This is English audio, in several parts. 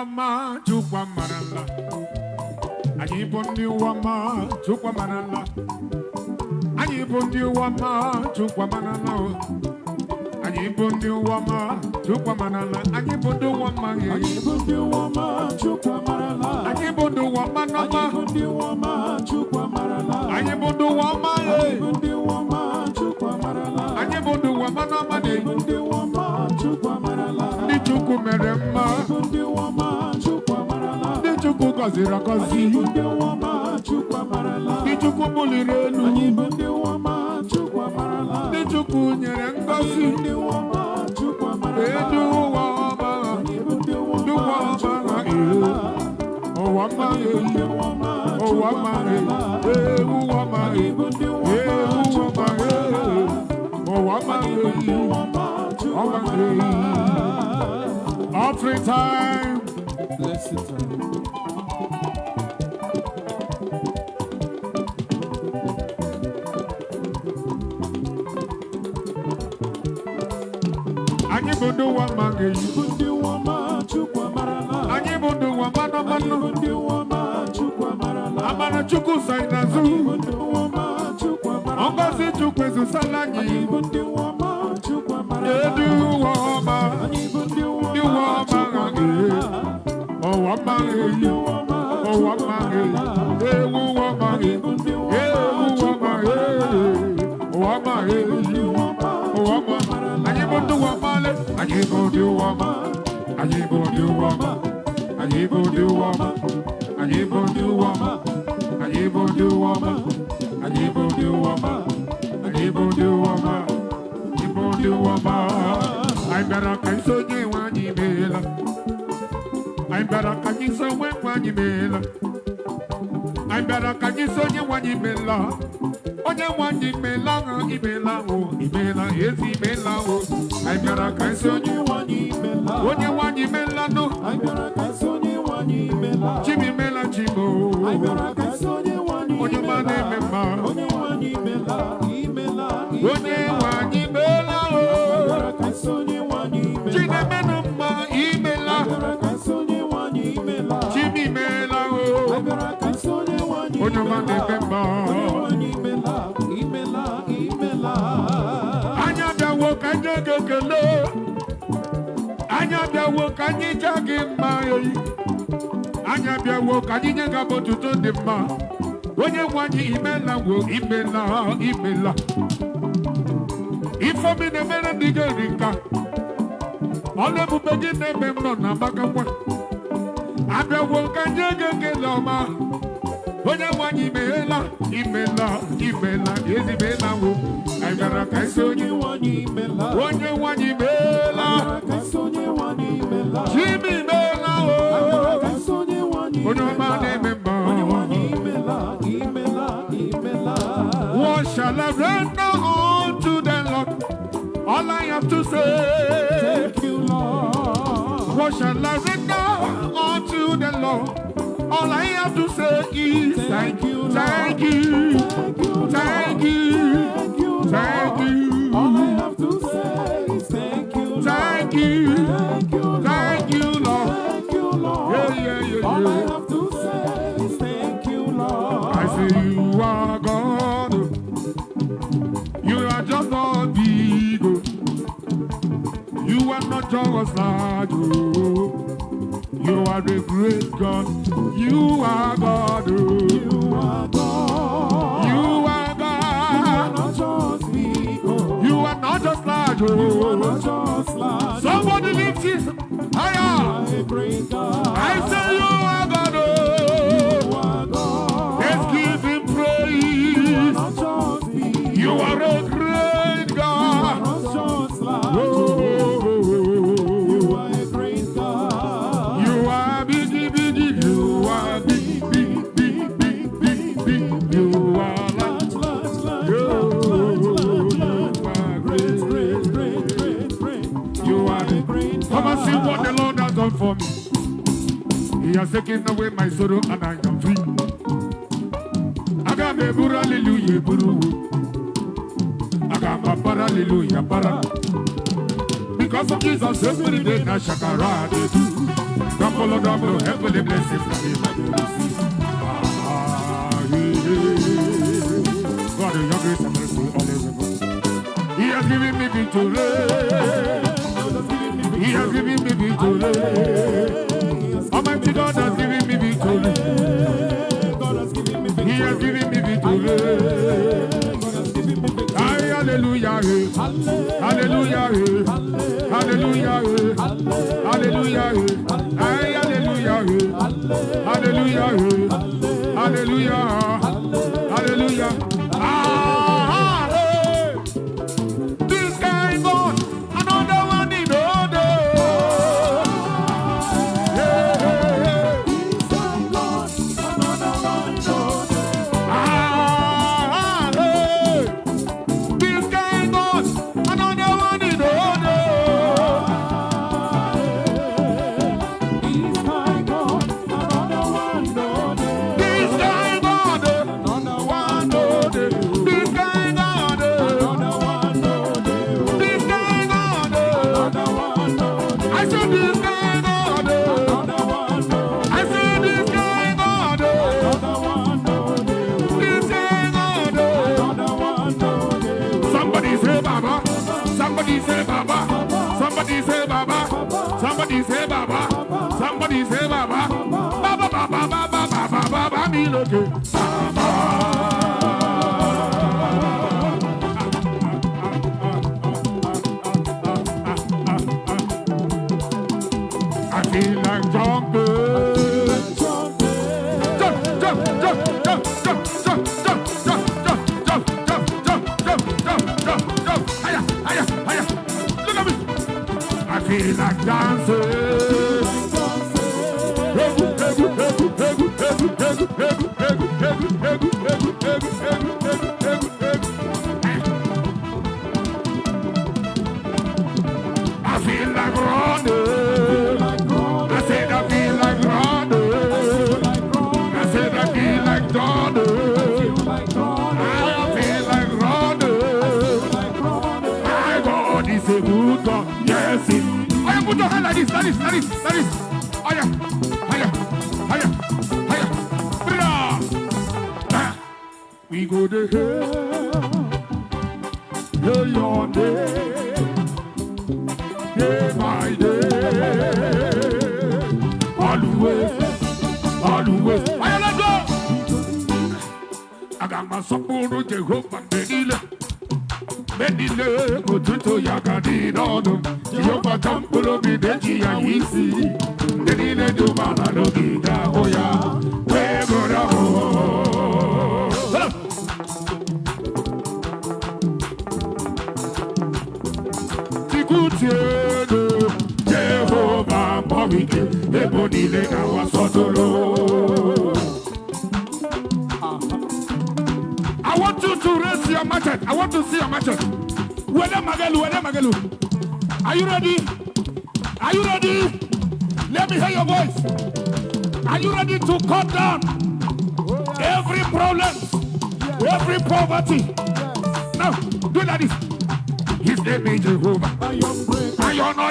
Uwaoma chukwa marala. Anyị bụ ndị Uwaoma chukwa marala. Anyị bụ ndị Uwaoma chukwa marala. Anyị bụ ndị Uwaoma chukwa marala. Anyị bụ ndị Uwaoma. Anyị bụ ndị Uwaoma chukwa marala. Anyị bụ ndị Uwaoma nama. Anyị bụ ndị Uwaoma chukwa marala. Anyị bụ ndị Uwaoma. Anyị bụ ndị Uwaoma chukwa marala. Anyị bụ ndị Uwaoma nama. Anyị bụ ndị Uwaoma chukwa marala. Ndị Chukwu mere mma. Anyị bụ ndị Uwaoma chukwa marala. Ndị Chukwu gọziri agọzi. Anyị bụ ndị Uwaoma chukwa marala. Ndị Chukwu buliri elu. Anyị bụ ndị Uwaoma chukwa marala. Ndị Chukwu nyere ngọzi. Anyị bụ ndị Uwaoma chukwa marala. Ndị Uwaoma. Anyị bụ ndị Ndị Uwaoma chukwa Uwaoma. marala. Uwaoma. Uwaoma. Uwaoma. Anyị bụ ndị Uwaoma chukwa marala. Uwaoma. Anyị bụ ndị Uwaoma chukwa marala. Offering time. Blessed time. Anyị bụ ndị Uwaoma. Bụ ndị Uwaoma chukwa marala. Anyị bụ ndị Uwaoma Anyị n'ọmanụ. bụ ndị Uwaoma chukwa marala. Amara Chukwu sọ n'azụ. Anyị bụ ndị Uwaoma chukwa marala. Ngọzi Chukwu ezusala Anyị anyị. bụ ndị Uwaoma chukwa marala. Ndị Uwaoma. Anyị bụ ndị Ndị Uwaoma Uwaoma. chukwa marala. Uwaoma. Ndị Uwaoma Uwaoma. chukwa marala. Uwaoma. Anyị bụ ndị Uwaoma chukwa marala. Uwaoma. Anyị bụ ndị Uwaoma Uwaoma. chukwa marala. Anyị bụ ndị Uwaoma. Anyị bụ ndị Uwaoma. Anyị bụ ndị Uwaoma. Anyị bụ ndị Uwaoma. Anyị bụ ndị Uwaoma. Anyị bụ ndị Uwaoma. Anyị bụ ndị Uwaoma. Anyị bụ ndị Uwaoma. Anyị bụ ndị Uwaoma. Anyị bịara ka anyị sonye nwe anyị meela. Anyị bịara ka anyị sonye nwe anyị meela. Anyị bịara ka anyị sonye nwe anyị meela. Onye nwe anyị meela ha imeela o imeela ezi imeela o. Anyị bịara ka anyị sonye onye nwe anyị meela nụ. Chibi meela chibo. Onye ọma na-eme mma. Onye nwe anyị meela o. Chinemenụ mma imeela. Chibi meela o. Onye ọma na-eme mma. Anyị abịawo ka anyị nye gị ekele. Anyị abịawo ka anyị jaa gị mma eyi. Anyị abịawo ka anyị nye gị abụ otuto dị mma. Onye nwe anyị imela wo imela imela. Ifeomi na-emere ndị gị eri nka. Ọlụ ebube gị na-eme m nọ na Amakakwa. Abịawo ka anyị nye gị ekele ọma. Onye nwe anyị imeela imela imela ezibela wo. Anyị bịara ka isi onye nwe anyị imeela. Onye nwe anyị imeela. Chibi imeela o. Onye ọma na-eme mma. What shall I render unto the Lord? All I have to say, Thank you, Lord. what shall I render unto the Lord? All I have to say is Thank you, Lord. thank you, thank you, thank you, All I have to say is thank you, Lord. thank you, Thank you, Lord. thank you, Lord. Thank you, Lord. Yeah. All I have to say is thank you, Lord. I say you are God. You are just not big. You are not just large. You are the great God. You are God. You are God. You are You are God. not just big. You are not just large. You are not just large. Somebody lift it You higher. are a great God. I say you are God. You are God. Let's give him You are praise. not just big. You are a great You are God. not just large. Oh, You are a great God. you are big. You are big. You are large. You are great. You are the great. Come and see what the Lord has done for me. He has taken away my sorrow and I am free. I got me buru hallelujah buru. I got my para hallelujah para. because of Jesus, every day na shakara they do. Double, heavenly blessings that he might receive. God, your grace and mercy always ago. He has given me victory. He has given me victory. Almighty God has given me victory. He has given me victory. Hallelujah, hallelujah, hallelujah, hallelujah, hallelujah, hallelujah, hallelujah, hallelujah. This guy God, another one in order. Somebody say Baba. Somebody say Baba. Somebody say Baba. Baba, Baba, Baba, Baba, Baba, me look it. I feel like jumping. Jump, jump, jump, jump, jump, jump, jump, jump, jump, jump, jump, jump, jump, jump, jump, jump, higher, higher, higher. Look at me. I feel like dancing. I feel like running. I said I feel like running. I said I feel like running. I feel like running. My God is a good God. Yes, it. Put your hand like this, like this, like this, like this. Higher, higher, higher, higher. We go to hell your day, day by day. Always, always. Higher, let's go. I got my support to go back to Benile, Mututo Yakadi, Dono, Yopa Tampulo, Bideji, and Easy, Benile, Dumana, Logita, Oya, Wegora. Tikutieno, Jehovah, Mobike, Ebonile, Nawasotolo. I want you to raise your machete. I want to see your machete. Where Magalu? Are you ready? Are you ready? Let me hear your voice. Are you ready to cut down every problem, every poverty? Now, do like this. His name is Jehovah. I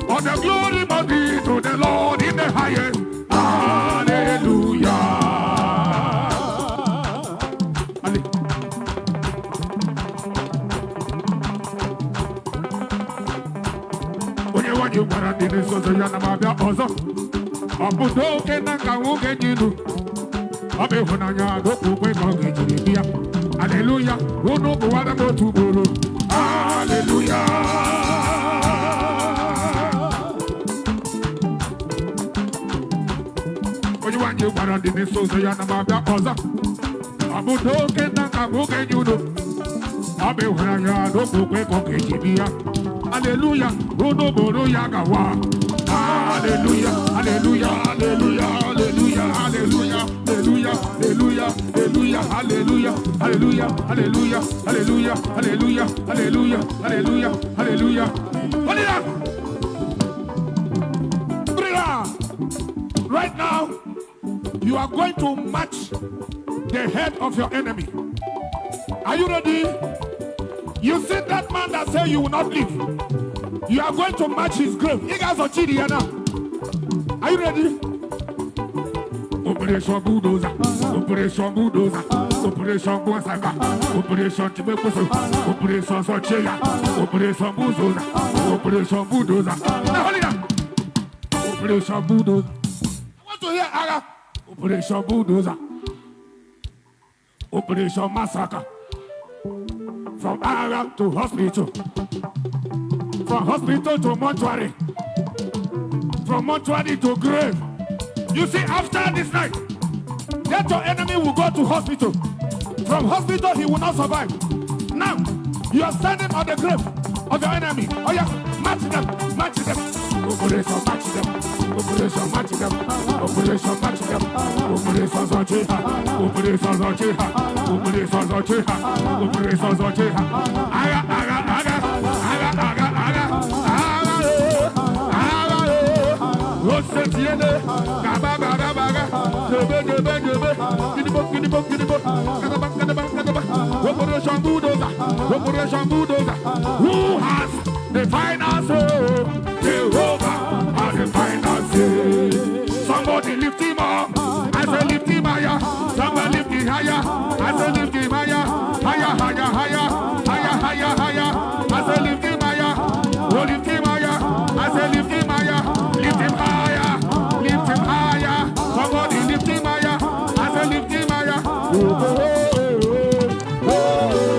On the glory be to the Lord in the highest. Hallelujah. When you want you para dine so ya na mabia ozo. Obudo ke na ka wo ke jinu. Obe hunanya do ku kwe ko ke jiri. Hallelujah. Uno bu wada mo tubolo. Hallelujah. you want you got on the so say na mabia koza. Abu toke na kabuke judo. Abe wanya do kwe koke jibia. Hallelujah, uno boro yagawa. Hallelujah, hallelujah, hallelujah, hallelujah, hallelujah, hallelujah, hallelujah, hallelujah, hallelujah, hallelujah, hallelujah, hallelujah, hallelujah, hallelujah, hallelujah. Hallelujah. Right now, you are going to match the head of your enemy. Are you ready? You see that man that said you will not leave. You are going to match his grave. You guys are cheating here now. Are you ready? Operation Bulldozer, Operation Bulldozer, Operation Boisaka, Operation Tibekoso, Operation Socheya, Operation Bulldozer, Operation Bulldozer. Now hold it up. Operation Bulldozer. I want to hear Aga. Operation Bulldozer. Operation Massacre. From Aga to hospital. From hospital to mortuary. From mortuary to grave. You see, after this night, that your enemy will go to hospital. From hospital, he will not survive. Now, you are standing on the grave of your enemy. Oh yeah, match them, match them. Operation match them. Operation match them. Operation match them. Operation Zocheha. Operation Zocheha. Operation Zocheha. Operation Zocheha. Aga, aga, aga. Aga, aga, aga. Osetiene, Gaba, Gaba, Baga, Gebe, Gebe, Gebe, Gidibo, Gidibo, Gidibo, Kadaba, Kadaba, Kadaba, Operation Bulldozer, Operation Bulldozer. Who has the final say? Jehovah has the final say. Somebody lift him up. I say lift him higher. Somebody lift him higher. I say lift him higher. Higher, higher, higher, higher, higher, higher. I say lift him higher. Oh, lift him higher. I say lift him higher. Lift him higher. Lift him higher. Somebody lift him higher. I say lift him higher. Oh, oh, oh, oh,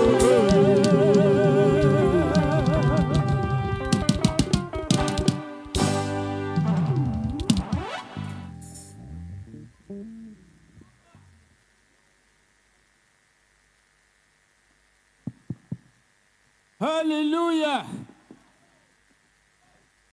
Hallelujah.